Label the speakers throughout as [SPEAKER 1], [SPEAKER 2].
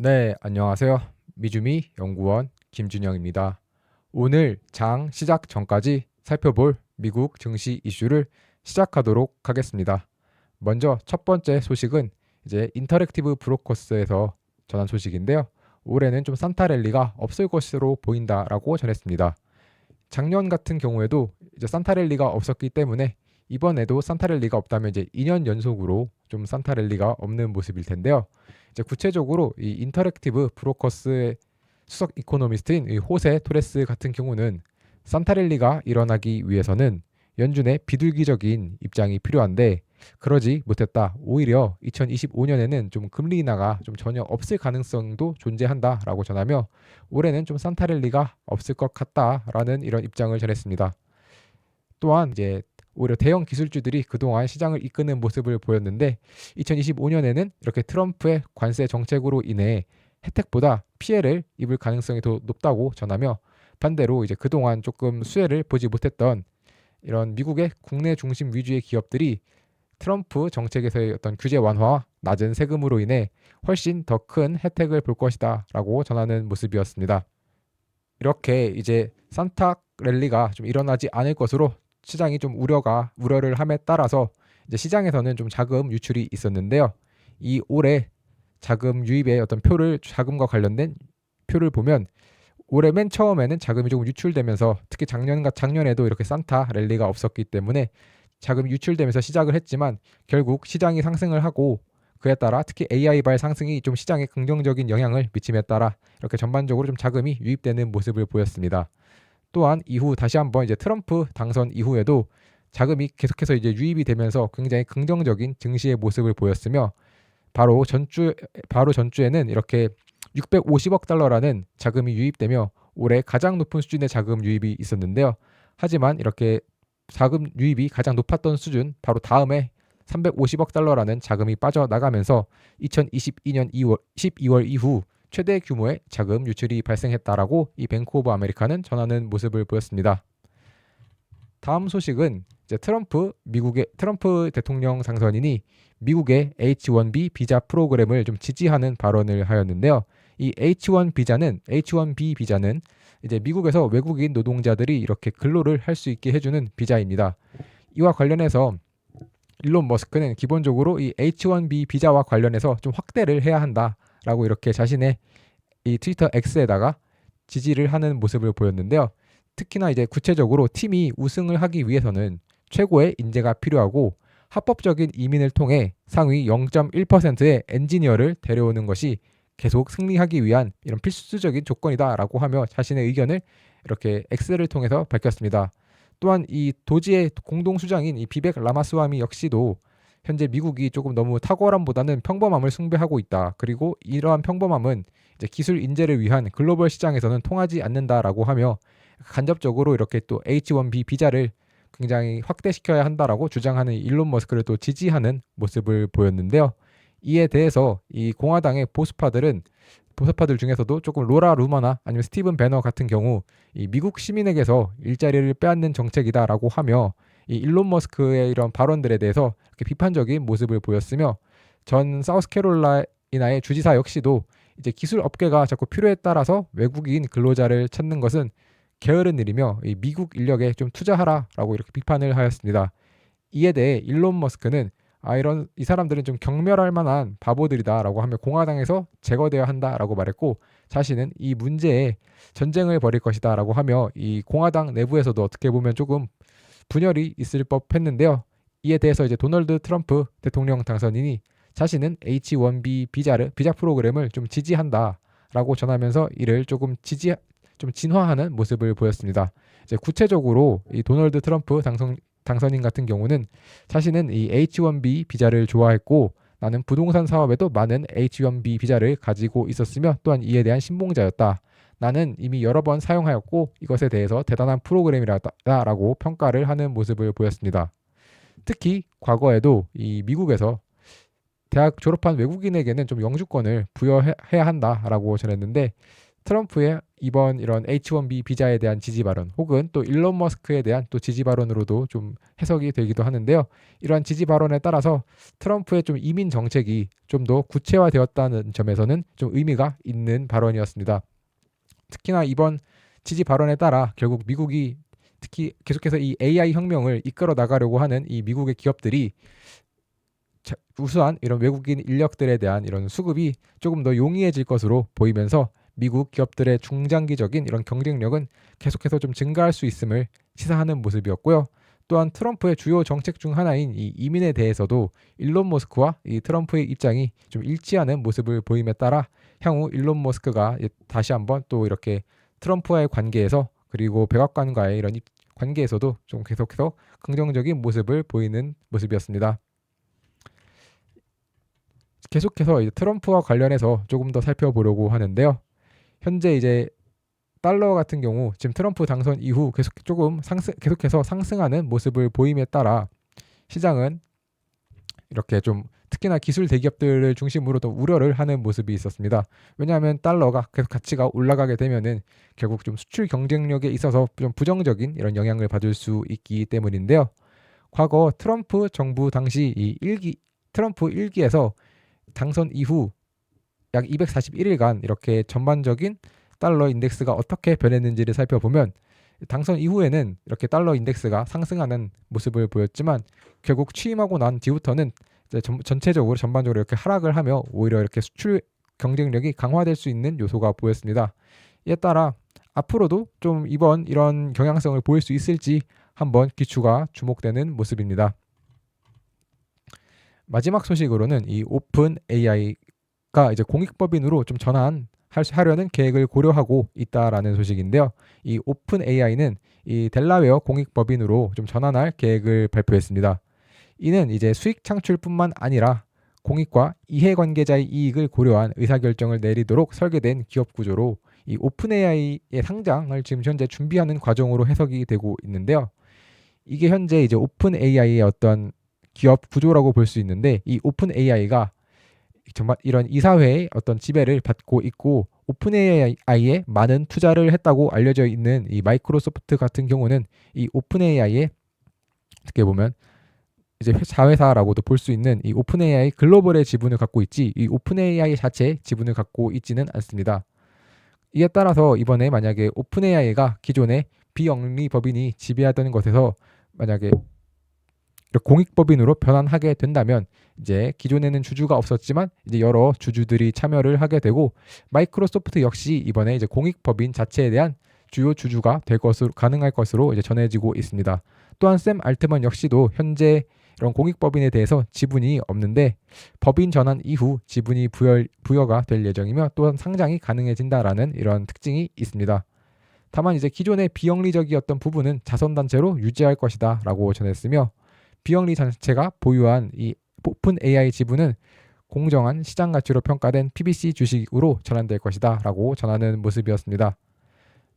[SPEAKER 1] 네, 안녕하세요. 미주미 연구원 김준영입니다. 오늘 장 시작 전까지 살펴볼 미국 증시 이슈를 시작하도록 하겠습니다. 먼저 첫 번째 소식은 이제 인터랙티브 브로커스에서 전한 소식인데요. 올해는 좀 산타 랠리가 없을 것으로 보인다라고 전했습니다. 작년 같은 경우에도 이제 산타 랠리가 없었기 때문에 이번에도 산타 랠리가 없다면 이제 2년 연속으로 좀 산타 랠리가 없는 모습일 텐데요. 이제 구체적으로 이 인터랙티브 브로커스의 수석 이코노미스트인 이 호세 토레스 같은 경우는 산타 랠리가 일어나기 위해서는 연준의 비둘기적인 입장이 필요한데 그러지 못했다. 오히려 2025년에는 좀 금리 인하가 좀 전혀 없을 가능성도 존재한다라고 전하며 올해는 좀 산타 랠리가 없을 것 같다라는 이런 입장을 전했습니다. 또한 이제 오히려 대형 기술주들이 그동안 시장을 이끄는 모습을 보였는데 2025년에는 이렇게 트럼프의 관세 정책으로 인해 혜택보다 피해를 입을 가능성이 더 높다고 전하며 반대로 이제 그동안 조금 수혜를 보지 못했던 이런 미국의 국내 중심 위주의 기업들이 트럼프 정책에서의 어떤 규제 완화와 낮은 세금으로 인해 훨씬 더 큰 혜택을 볼 것이다라고 전하는 모습이었습니다. 이렇게 이제 산타 랠리가 좀 일어나지 않을 것으로 시장이 좀 우려를 함에 따라서 이제 시장에서는 좀 자금 유출이 있었는데요. 이 올해 자금 유입의 어떤 자금과 관련된 표를 보면 올해 맨 처음에는 자금이 조금 유출되면서 특히 작년에도 이렇게 산타 랠리가 없었기 때문에 자금이 유출되면서 시작을 했지만 결국 시장이 상승을 하고 그에 따라 특히 AI발 상승이 좀 시장에 긍정적인 영향을 미침에 따라 이렇게 전반적으로 좀 자금이 유입되는 모습을 보였습니다. 또한 이후 다시 한번 이제 트럼프 당선 이후에도 자금이 계속해서 이제 유입이 되면서 굉장히 긍정적인 증시의 모습을 보였으며 바로 전주에는 이렇게 650억 달러라는 자금이 유입되며 올해 가장 높은 수준의 자금 유입이 있었는데요. 하지만 이렇게 자금 유입이 가장 높았던 수준 바로 다음에 350억 달러라는 자금이 빠져나가면서 2022년 12월 이후 최대 규모의 자금 유출이 발생했다라고 이 뱅크 오브 아메리카는 전하는 모습을 보였습니다. 다음 소식은 이제 미국의 트럼프 대통령 당선인이 미국의 H1B 비자 프로그램을 좀 지지하는 발언을 하였는데요. 이 H1B 비자는 이제 미국에서 외국인 노동자들이 이렇게 근로를 할 수 있게 해주는 비자입니다. 이와 관련해서 일론 머스크는 기본적으로 이 H1B 비자와 관련해서 좀 확대를 해야 한다라고 이렇게 자신의 이 트위터 X에다가 지지를 하는 모습을 보였는데요. 특히나 이제 구체적으로 팀이 우승을 하기 위해서는 최고의 인재가 필요하고 합법적인 이민을 통해 상위 0.1%의 엔지니어를 데려오는 것이 계속 승리하기 위한 이런 필수적인 조건이다라고 하며 자신의 의견을 이렇게 X를 통해서 밝혔습니다. 또한 이 도지의 공동 수장인 이 비벡 라마스와미 역시도 현재 미국이 조금 너무 탁월함보다는 평범함을 숭배하고 있다. 그리고 이러한 평범함은 이제 기술 인재를 위한 글로벌 시장에서는 통하지 않는다라고 하며 간접적으로 이렇게 또 H1B 비자를 굉장히 확대시켜야 한다라고 주장하는 일론 머스크를 또 지지하는 모습을 보였는데요. 이에 대해서 이 공화당의 보수파들 중에서도 조금 로라 루머나 아니면 스티븐 배너 같은 경우 이 미국 시민에게서 일자리를 빼앗는 정책이다라고 하며 이 일론 머스크의 이런 발언들에 대해서 이렇게 비판적인 모습을 보였으며 전 사우스캐롤라이나의 주지사 역시도 이제 기술 업계가 자꾸 필요에 따라서 외국인 근로자를 찾는 것은 게으른 일이며 이 미국 인력에 좀 투자하라라고 이렇게 비판을 하였습니다. 이에 대해 일론 머스크는 이런 이 사람들은 좀 경멸할 만한 바보들이다라고 하며 공화당에서 제거되어야 한다라고 말했고 자신은 이 문제에 전쟁을 벌일 것이다라고 하며 이 공화당 내부에서도 어떻게 보면 조금 분열이 있을 법했는데요. 이에 대해서 이제 도널드 트럼프 대통령 당선인이 자신은 H1B 비자 프로그램을 좀 지지한다라고 전하면서 이를 좀 진화하는 모습을 보였습니다. 이제 구체적으로 이 도널드 트럼프 당선인 같은 경우는 자신은 이 H1B 비자를 좋아했고 나는 부동산 사업에도 많은 H1B 비자를 가지고 있었으며 또한 이에 대한 신봉자였다. 나는 이미 여러 번 사용하였고 이것에 대해서 대단한 프로그램이라고 평가를 하는 모습을 보였습니다. 특히 과거에도 이 미국에서 대학 졸업한 외국인에게는 좀 영주권을 부여해야 한다라고 전했는데 트럼프의 이번 이런 H1B 비자에 대한 지지 발언 혹은 또 일론 머스크에 대한 또 지지 발언으로도 좀 해석이 되기도 하는데요. 이러한 지지 발언에 따라서 트럼프의 좀 이민 정책이 좀 더 구체화되었다는 점에서는 좀 의미가 있는 발언이었습니다. 특히나 이번 지지 발언에 따라 결국 미국이 특히 계속해서 이 AI 혁명을 이끌어 나가려고 하는 이 미국의 기업들이 우수한 이런 외국인 인력들에 대한 이런 수급이 조금 더 용이해질 것으로 보이면서 미국 기업들의 중장기적인 이런 경쟁력은 계속해서 좀 증가할 수 있음을 시사하는 모습이었고요. 또한 트럼프의 주요 정책 중 하나인 이 이민에 대해서도 일론 머스크와 이 트럼프의 입장이 좀 일치하는 모습을 보임에 따라 향후 일론 머스크가 다시 한번 또 이렇게 트럼프와의 관계에서 그리고 백악관과의 이런 관계에서도 좀 계속해서 긍정적인 모습을 보이는 모습이었습니다. 계속해서 이제 트럼프와 관련해서 조금 더 살펴보려고 하는데요. 현재 이제 달러 같은 경우 지금 트럼프 당선 이후 계속해서 상승하는 모습을 보임에 따라 시장은 이렇게 좀 특히나 기술 대기업들을 중심으로 더 우려를 하는 모습이 있었습니다. 왜냐하면 달러가 계속 가치가 올라가게 되면은 결국 좀 수출 경쟁력에 있어서 좀 부정적인 이런 영향을 받을 수 있기 때문인데요. 과거 트럼프 정부 당시 트럼프 1기에서 당선 이후 약 241일간 이렇게 전반적인 달러 인덱스가 어떻게 변했는지를 살펴보면 당선 이후에는 이렇게 달러 인덱스가 상승하는 모습을 보였지만 결국 취임하고 난 뒤부터는 이제 전체적으로 전반적으로 이렇게 하락을 하며 오히려 이렇게 수출 경쟁력이 강화될 수 있는 요소가 보였습니다. 이에 따라 앞으로도 좀 이번 이런 경향성을 보일 수 있을지 한번 기추가 주목되는 모습입니다. 마지막 소식으로는 이 오픈 AI가 이제 공익법인으로 좀 전환하려는 계획을 고려하고 있다라는 소식인데요. 이 오픈 AI는 이 델라웨어 공익법인으로 좀 전환할 계획을 발표했습니다. 이는 이제 수익 창출뿐만 아니라 공익과 이해관계자의 이익을 고려한 의사결정을 내리도록 설계된 기업 구조로 이 오픈 AI의 상장을 지금 현재 준비하는 과정으로 해석이 되고 있는데요. 이게 현재 이제 오픈 AI의 어떤 기업 구조라고 볼 수 있는데 이 오픈 AI가 정말 이런 이사회의 어떤 지배를 받고 있고 오픈 AI에 많은 투자를 했다고 알려져 있는 이 마이크로소프트 같은 경우는 이 오픈 AI에 어떻게 보면 이제 자회사라고도 볼 수 있는 이 오픈 AI 글로벌의 지분을 갖고 있지 이 오픈 AI 자체의 지분을 갖고 있지는 않습니다. 이에 따라서 이번에 만약에 오픈 AI가 기존의 비영리 법인이 지배하던 것에서 만약에 공익법인으로 변환하게 된다면 이제 기존에는 주주가 없었지만 이제 여러 주주들이 참여를 하게 되고 마이크로소프트 역시 이번에 이제 공익법인 자체에 대한 주요 주주가 될 것으로 가능할 것으로 이제 전해지고 있습니다. 또한 샘 알트먼 역시도 현재 이런 공익법인에 대해서 지분이 없는데 법인 전환 이후 지분이 부여가 될 예정이며 또한 상장이 가능해진다라는 이런 특징이 있습니다. 다만 이제 기존의 비영리적이었던 부분은 자선단체로 유지할 것이다라고 전했으며 비영리 단체가 보유한 이 오픈 AI 지분은 공정한 시장 가치로 평가된 PBC 주식으로 전환될 것이다라고 전하는 모습이었습니다.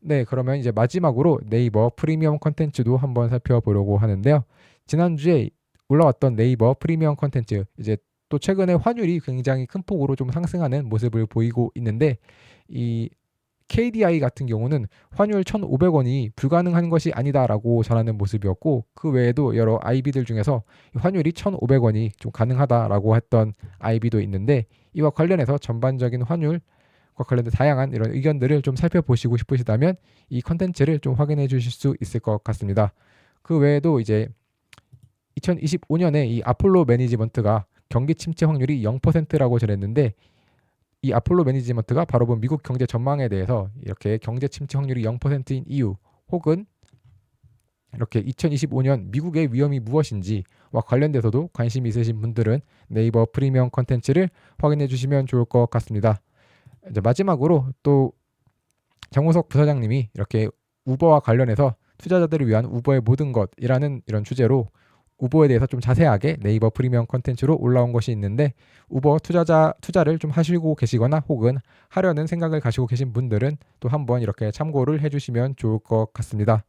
[SPEAKER 1] 네, 그러면 이제 마지막으로 네이버 프리미엄 컨텐츠도 한번 살펴보려고 하는데요. 지난주에 올라왔던 네이버 프리미엄 컨텐츠 이제 또 최근에 환율이 굉장히 큰 폭으로 좀 상승하는 모습을 보이고 있는데 이 KDI 같은 경우는 환율 1,500원이 불가능한 것이 아니다라고 전하는 모습이었고 그 외에도 여러 IB들 중에서 환율이 1,500원이 좀 가능하다라고 했던 IB도 있는데 이와 관련해서 전반적인 환율과 관련된 다양한 이런 의견들을 좀 살펴보시고 싶으시다면 이 컨텐츠를 좀 확인해 주실 수 있을 것 같습니다. 그 외에도 이제 2025년에 이 아폴로 매니지먼트가 경기 침체 확률이 0%라고 전했는데 이 아폴로 매니지먼트가 바로 본 미국 경제 전망에 대해서 이렇게 경제 침체 확률이 0%인 이유 혹은 이렇게 2025년 미국의 위험이 무엇인지와 관련돼서도 관심이 있으신 분들은 네이버 프리미엄 컨텐츠를 확인해 주시면 좋을 것 같습니다. 이제 마지막으로 또 정우석 부사장님이 이렇게 우버와 관련해서 투자자들을 위한 우버의 모든 것이라는 이런 주제로 우버에 대해서 좀 자세하게 네이버 프리미엄 컨텐츠로 올라온 것이 있는데 우버 투자를 좀 하시고 계시거나 혹은 하려는 생각을 가지고 계신 분들은 또 한번 이렇게 참고를 해주시면 좋을 것 같습니다.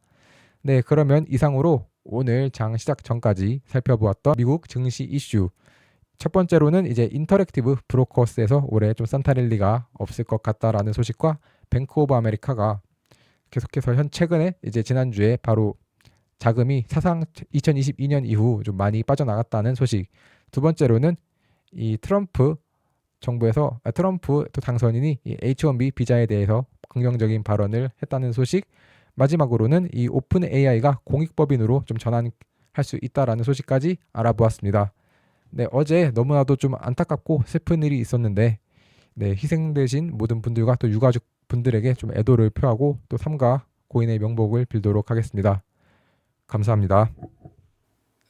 [SPEAKER 1] 네, 그러면 이상으로 오늘 장 시작 전까지 살펴보았던 미국 증시 이슈 첫 번째로는 이제 인터랙티브 브로커스에서 올해 좀 산타랠리가 없을 것 같다라는 소식과 뱅크 오브 아메리카가 계속해서 최근에 이제 지난주에 바로 자금이 사상 2022년 이후 좀 많이 빠져나갔다는 소식. 두 번째로는 이 트럼프 당선인이 이 H1B 비자에 대해서 긍정적인 발언을 했다는 소식. 마지막으로는 이 오픈 AI가 공익법인으로 좀 전환할 수 있다라는 소식까지 알아보았습니다. 네, 어제 너무나도 좀 안타깝고 슬픈 일이 있었는데, 네, 희생되신 모든 분들과 또 유가족 분들에게 좀 애도를 표하고 또 삼가 고인의 명복을 빌도록 하겠습니다. 감사합니다.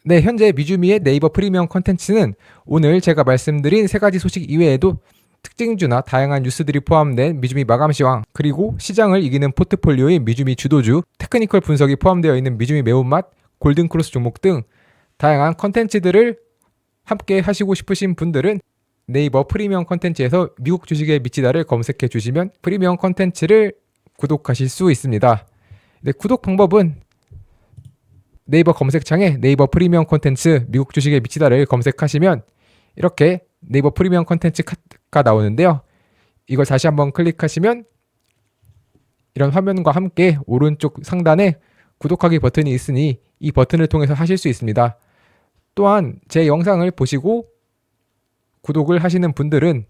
[SPEAKER 1] 네, 현재 미주미의 네이버 프리미엄 콘텐츠는 오늘 제가 말씀드린 세 가지 소식 이외에도 특징주나 다양한 뉴스들이 포함된 미주미 마감시황, 그리고 시장을 이기는 포트폴리오인 미주미 주도주, 테크니컬 분석이 포함되어 있는 미주미 매운맛, 골든크로스 종목 등 다양한 콘텐츠들을 함께 하시고 싶으신 분들은 네이버 프리미엄 콘텐츠에서 미국 주식의 미치다를 검색해 주시면 프리미엄 콘텐츠를 구독하실 수 있습니다. 네, 구독 방법은 네이버 검색창에 네이버 프리미엄 콘텐츠 미국 주식의 미치다를 검색하시면 이렇게 네이버 프리미엄 콘텐츠가 나오는데요. 이걸 다시 한번 클릭하시면 이런 화면과 함께 오른쪽 상단에 구독하기 버튼이 있으니 이 버튼을 통해서 하실 수 있습니다. 또한 제 영상을 보시고 구독을 하시는 분들은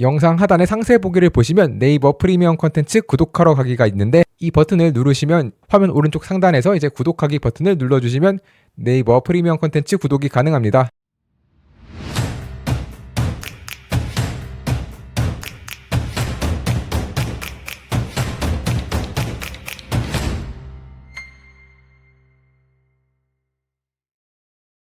[SPEAKER 1] 영상 하단의 상세 보기를 보시면 네이버 프리미엄 콘텐츠 구독하러 가기가 있는데 이 버튼을 누르시면 화면 오른쪽 상단에서 이제 구독하기 버튼을 눌러주시면 네이버 프리미엄 콘텐츠 구독이 가능합니다.